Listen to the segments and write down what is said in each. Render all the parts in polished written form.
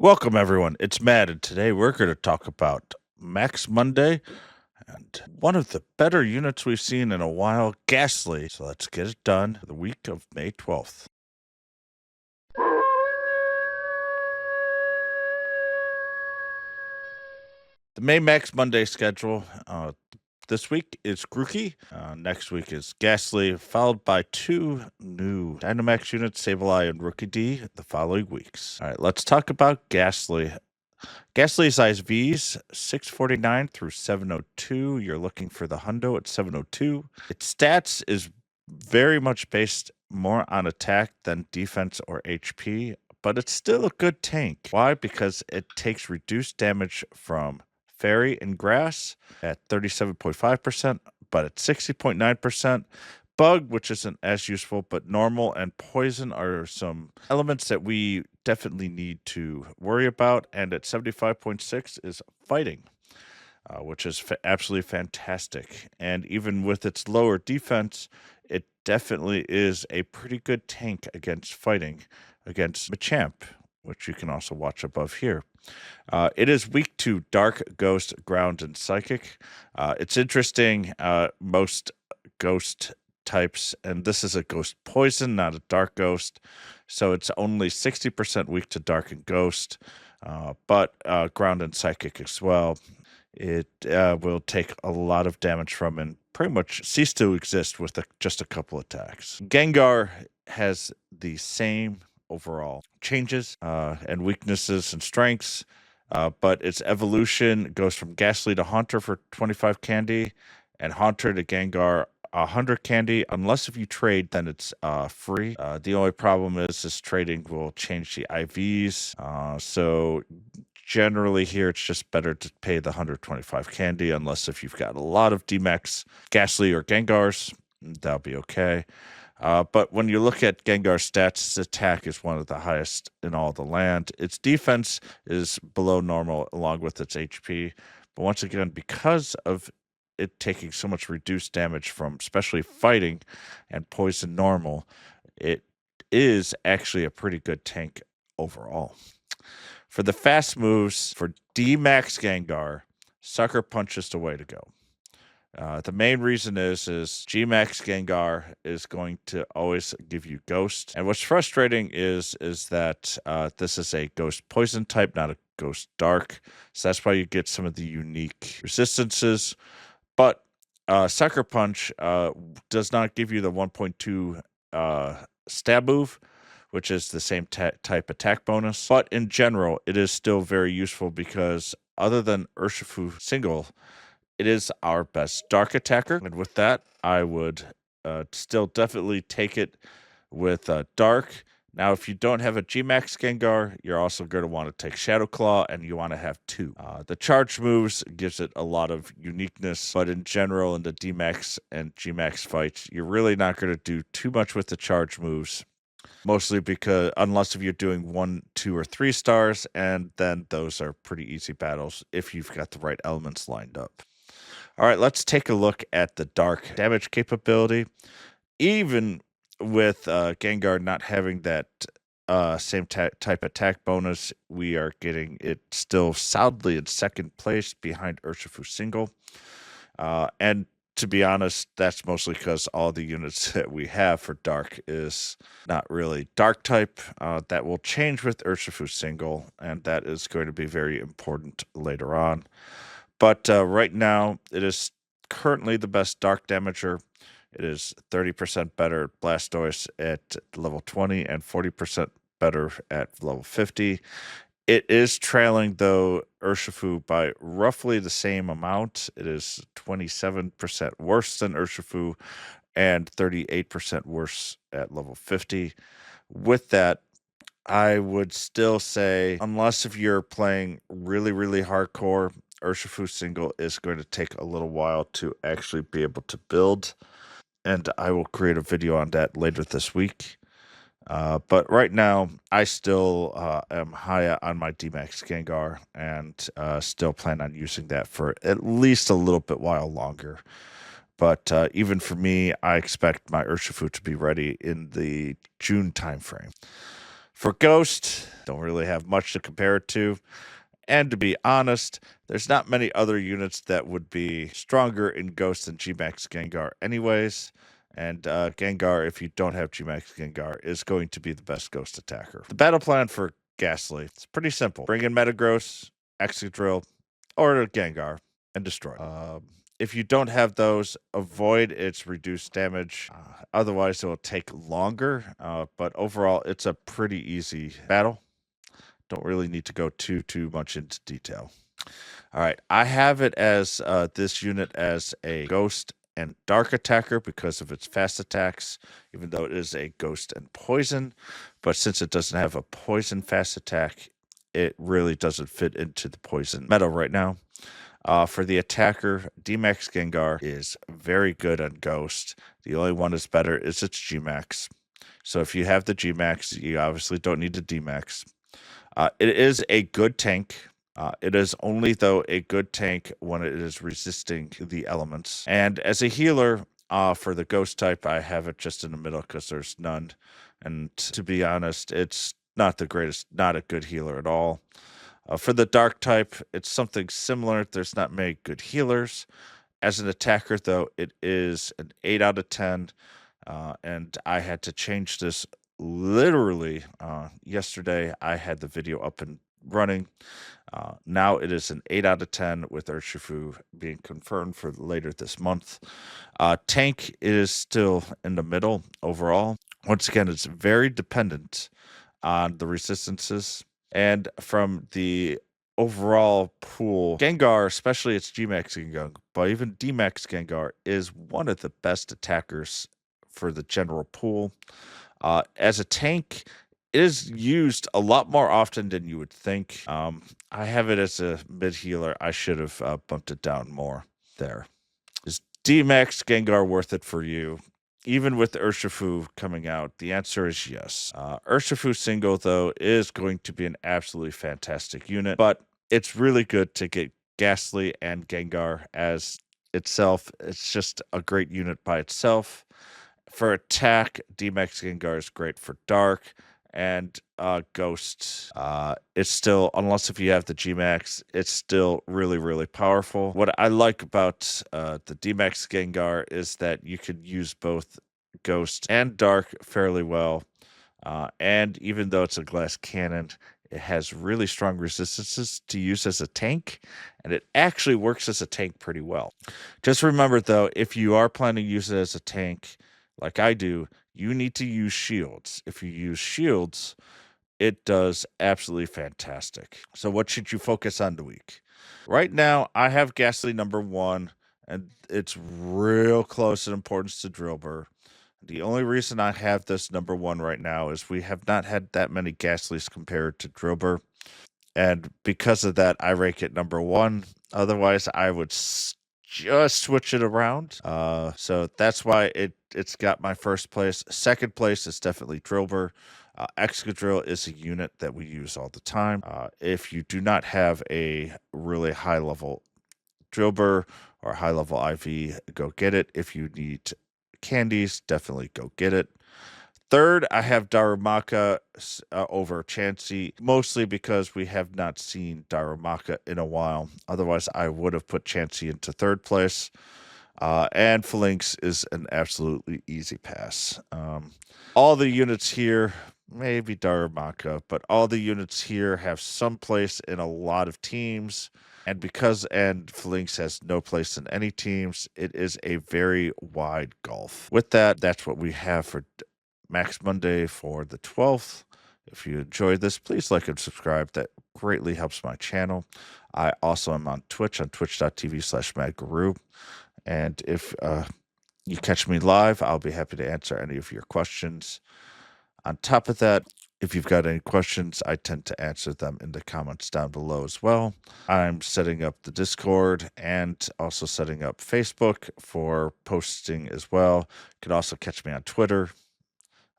Welcome, everyone. It's Matt, and today we're going to talk about Max Monday and one of the better units we've seen in a while, Gastly. So let's get it done for the week of May 12th. The May Max Monday schedule this week is Grookey. Next week is Gastly, followed by two new Dynamax units, Sableye and Rookie D, the following weeks. All right, let's talk about Gastly. Gastly size V's 649 through 702. You're looking for the hundo at 702. Its stats is very much based more on attack than defense or HP, but it's still a good tank. Why? Because it takes reduced damage from Fairy and Grass at 37.5%, but at 60.9%. Bug, which isn't as useful, but normal and poison are some elements that we definitely need to worry about. And at 75.6 is fighting, which is absolutely fantastic. And even with its lower defense, it definitely is a pretty good tank against fighting against Machamp, which you can also watch above here. It is weak to Dark, Ghost, Ground, and Psychic. It's interesting. Most Ghost types, and this is a Ghost Poison, not a Dark Ghost, so it's only 60% weak to Dark and Ghost, but Ground and Psychic as well. It will take a lot of damage from and pretty much cease to exist with just a couple attacks. Gengar has the same overall changes and weaknesses and strengths, but its evolution goes from Gastly to Haunter for 25 candy, and Haunter to Gengar 100 candy. Unless if you trade, then it's free. The only problem is this trading will change the IVs. So generally here, it's just better to pay the 125 candy, unless if you've got a lot of DMAX Gastly or Gengars, that'll be okay. But when you look at Gengar's stats, its attack is one of the highest in all the land. Its defense is below normal along with its HP. But once again, because of it taking so much reduced damage from especially fighting and poison normal, it is actually a pretty good tank overall. For the fast moves, for D-Max Gengar, Sucker Punch is the way to go. The main reason is G-Max Gengar is going to always give you Ghost. And what's frustrating is that this is a Ghost Poison type, not a Ghost Dark. So that's why you get some of the unique resistances. But Sucker Punch does not give you the 1.2 stab move, which is the same type attack bonus. But in general, it is still very useful because other than Urshifu single, it is our best dark attacker. And with that, I would still definitely take it with dark. Now, if you don't have a G-Max Gengar, you're also going to want to take Shadow Claw, and you want to have two. The charge moves gives it a lot of uniqueness, but in general, in the D-Max and G-Max fights, you're really not going to do too much with the charge moves, mostly because unless if you're doing 1, 2, or 3 stars, and then those are pretty easy battles if you've got the right elements lined up. All right, let's take a look at the dark damage capability. Even with Gengar not having that same type attack bonus, we are getting it still solidly in second place behind Urshifu single. And to be honest, that's mostly because all the units that we have for dark is not really dark type. That will change with Urshifu single, and that is going to be very important later on. But right now, it is currently the best dark damager. It is 30% better at Blastoise at level 20 and 40% better at level 50. It is trailing, though, Urshifu by roughly the same amount. It is 27% worse than Urshifu and 38% worse at level 50. With that, I would still say, unless if you're playing really, really hardcore, Urshifu single is going to take a little while to actually be able to build, and I will create a video on that later this week. But right now, I still am high on my D-Max Gengar and still plan on using that for at least a little bit while longer. But even for me, I expect my Urshifu to be ready in the June timeframe. For Ghost, don't really have much to compare it to. And to be honest, there's not many other units that would be stronger in Ghost than G-Max Gengar anyways. And Gengar, if you don't have G-Max Gengar, is going to be the best Ghost attacker. The battle plan for Gastly, it's pretty simple. Bring in Metagross, Excadrill, or Gengar, and destroy. If you don't have those, avoid its reduced damage. Otherwise, it will take longer. But overall, it's a pretty easy battle. Don't really need to go too much into detail. All right, I have it as this unit as a Ghost and Dark attacker because of its fast attacks, even though it is a Ghost and Poison. But since it doesn't have a Poison fast attack, it really doesn't fit into the Poison meta right now. For the attacker, Dynamax Gengar is very good on Ghost. The only one that's better is its G-Max. So if you have the G-Max, you obviously don't need the D-Max. It is a good tank. It is only, though, a good tank when it is resisting the elements. And as a healer, for the Ghost type, I have it just in the middle because there's none. And to be honest, it's not the greatest, not a good healer at all. For the Dark type, it's something similar. There's not many good healers. As an attacker, though, it is an 8 out of 10. And I had to change this literally yesterday. I had the video up and running. Now it is an 8 out of 10 with Urshifu being confirmed for later this month. Tank is still in the middle overall. Once again, it's very dependent on the resistances. And from the overall pool, Gengar, especially its G-Max Gengar, but even D-Max Gengar, is one of the best attackers for the general pool. As a tank, it is used a lot more often than you would think. I have it as a mid healer. I should have bumped it down more there. Is D-Max Gengar worth it for you? Even with Urshifu coming out, the answer is yes. Urshifu single, though, is going to be an absolutely fantastic unit, but it's really good to get Gastly and Gengar as itself. It's just a great unit by itself. For attack, D-Max Gengar is great for Dark, and Ghost. It's still, unless if you have the G-Max, it's still really powerful. What I like about the D-Max Gengar is that you could use both Ghost and Dark fairly well. And even though it's a glass cannon, it has really strong resistances to use as a tank, and it actually works as a tank pretty well. Just remember, though, if you are planning to use it as a tank, like I do, you need to use shields. If you use shields, it does absolutely fantastic. So what should you focus on the week? Right now, I have Gastly number 1, and it's real close in importance to Drillbur. The only reason I have this number 1 right now is we have not had that many Gastlys compared to Drillbur. And because of that, I rank it number 1. Otherwise, I would just switch it around. So that's why it's got my first place. Second place is definitely Drillbur. Excadrill is a unit that we use all the time. If you do not have a really high level Drillbur or high level IV, go get it. If you need candies, definitely go get it. Third, I have Darumaka over Chansey, mostly because we have not seen Darumaka in a while. Otherwise, I would have put Chansey into third place. And Phalanx is an absolutely easy pass. All the units here, maybe Darumaka, but all the units here have some place in a lot of teams. And Phalanx has no place in any teams, it is a very wide gulf. With that, that's what we have for Max Monday for the 12th. If you enjoyed this, please like and subscribe. That greatly helps my channel. I also am on Twitch, on twitch.tv/madguru. And if you catch me live, I'll be happy to answer any of your questions. On top of that, if you've got any questions, I tend to answer them in the comments down below as well. I'm setting up the Discord and also setting up Facebook for posting as well. You can also catch me on Twitter.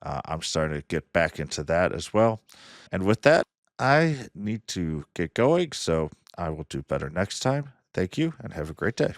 I'm starting to get back into that as well. And with that, I need to get going, so I will do better next time. Thank you, and have a great day.